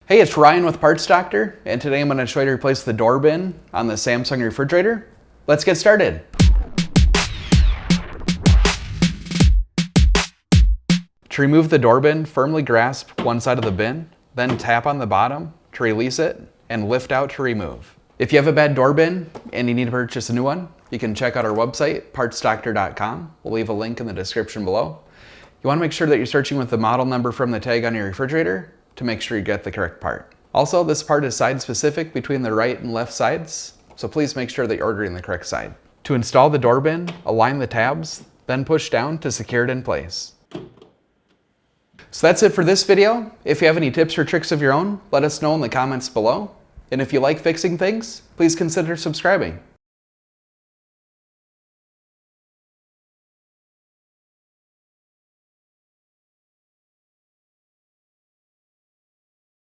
Hey, it's Ryan with Parts Doctor, and today I'm going to show you how to replace the door bin on the Samsung refrigerator. Let's get started. To remove the door bin, firmly grasp one side of the bin, then tap on the bottom to release it, and lift out to remove. If you have a bad door bin and you need to purchase a new one, you can check out our website, partsdoctor.com. We'll leave a link in the description below. You want to make sure that you're searching with the model number from the tag on your refrigerator to make sure you get the correct part. Also, this part is side specific between the right and left sides, so please make sure that you're ordering the correct side. To install the door bin, align the tabs, then push down to secure it in place. So that's it for this video. If you have any tips or tricks of your own, let us know in the comments below. And if you like fixing things, please consider subscribing.